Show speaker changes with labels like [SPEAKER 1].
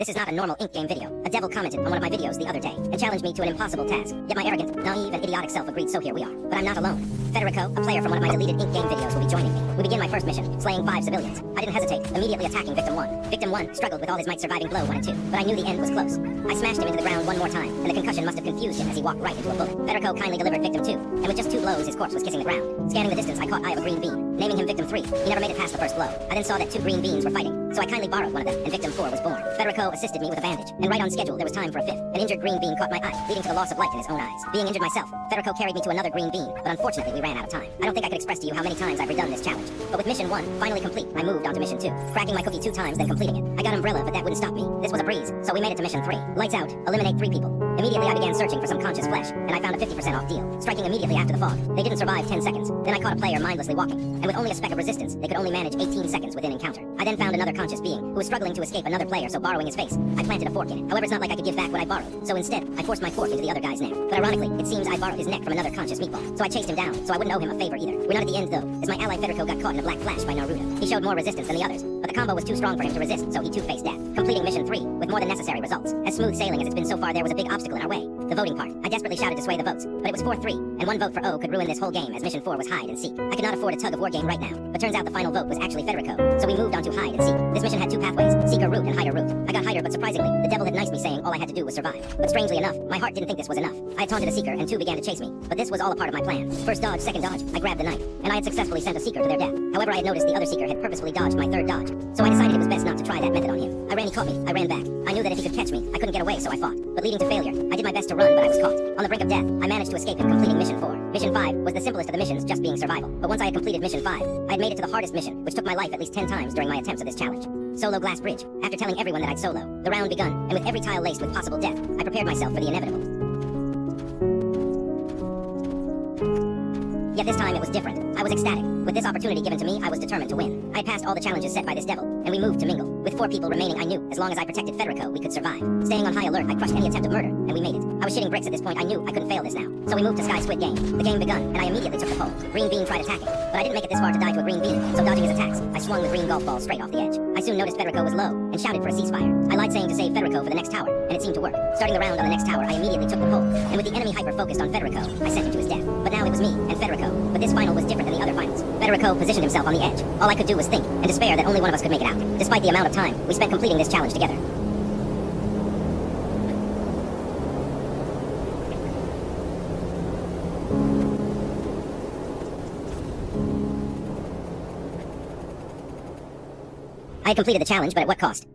[SPEAKER 1] This is not a normal Ink game video. A devil commented on one of my videos the other day and challenged me to an impossible task. Yet my arrogant, naive, and idiotic self agreed, so here we are. But I'm not alone. Federico, a player from one of my deleted Ink game videos, will be joining me. We begin my first mission, slaying 5 civilians. I didn't hesitate, immediately attacking Victim 1. Victim 1 struggled with all his might, surviving blow 1 and 2, but I knew the end was close. I smashed him into the ground one more time, and the concussion must have confused him as he walked right into a bullet. Federico kindly delivered Victim 2, and with just 2 blows his corpse was kissing the ground. Scanning the distance, I caught eye of a green bean. Naming him Victim 3, he never made it past the first blow. I then saw that 2 green beans were fighting, so I kindly borrowed one of them, and Victim 4 was born. Federico assisted me with a bandage, and right on schedule there was time for a 5th. An injured green bean caught my eye, leading to the loss of light in his own eyes. Being injured myself, Federico carried me to another green bean, but unfortunately we ran out of time. I don't think I could express to you how many times I've redone this challenge, but with mission 1 finally complete, I moved on to mission 2, cracking my cookie 2 times then completing it. I got Umbrella, but that wouldn't stop me. This was a breeze, so we made it to mission 3. Lights out, eliminate 3 people. Immediately I began searching for some conscious flesh, and I found a 50% off deal, striking immediately after the fog. They didn't survive 10 seconds. Then I caught a player mindlessly walking, and with only a speck of resistance, they could only manage 18 seconds within encounter. I then found another conscious being, who was struggling to escape another player, so borrowing his face, I planted a fork in it. However, it's not like I could give back what I borrowed, so instead, I forced my fork into the other guy's neck. But ironically, it seems I borrowed his neck from another conscious meatball, so I chased him down, so I wouldn't owe him a favor either. We're not at the end though, as my ally Federico got caught in a black flash by Naruto. He showed more resistance than the others, but the combo was too strong for him to resist, so he too faced death, completing mission 3 with more than necessary results. As smooth sailing as it's been so far, there was a big obstacle in our way, the voting part. I desperately shouted to sway the votes, but it was 4-3, and 1 vote for O could ruin this whole game, as mission 4 was hide and seek. I could not afford a tug of war game right now, but turns out the final vote was actually Federico, so we moved on to hide and seek. This mission had 2 pathways, seeker route and hider route. I got hider, but surprisingly, the devil had niced me, saying all I had to do was survive. But strangely enough, my heart didn't think this was enough. I had taunted a seeker, and 2 began to chase me, but this was all a part of my plan. First dodge, second dodge, I grabbed the knife, and I had successfully sent a seeker to their death. However, I had noticed the other seeker had purposefully dodged my 3rd dodge, so I decided it was best not to try that method on him. I ran, he caught me, I ran back. I knew that if he could catch me, I couldn't get away, so I fought. But leading to failure, I did my best to run, but I was caught. On the brink of death, I managed to escape him, completing mission 4. Mission 5 was the simplest of the missions, just being survival. But once I had completed mission 5, I had made it to the hardest mission, which took my life at least 10 times during my attempts at this challenge. Solo glass bridge. After telling everyone that I'd solo, the round begun, and with every tile laced with possible death, I prepared myself for the inevitable. Yet this time it was different. I was ecstatic. With this opportunity given to me, I was determined to win. I had passed all the challenges set by this devil, and we moved to mingle. With 4 people remaining, I knew, as long as I protected Federico, we could survive. Staying on high alert, I crushed any attempt of murder, and we made it. I was shitting bricks at this point. I knew I couldn't fail this now. So we moved to Sky Squid Game. The game begun, and I immediately took the pole. Green Bean tried attacking, but I didn't make it this far to die to a green bean, so dodging his attacks, I swung the green golf ball straight off the edge. I soon noticed Federico was low, and shouted for a ceasefire. I lied, saying to save Federico for the next tower, and it seemed to work. Starting the round on the next tower, I immediately took the pole, and with the enemy hyper-focused on Federico, I sent him to his death. But now it was me, and Federico. But this final was different than the other finals. Federico positioned himself on the edge. All I could do was think, and despair that only one of us could make it out, despite the amount of time we spent completing this challenge together. I had completed the challenge, but at what cost?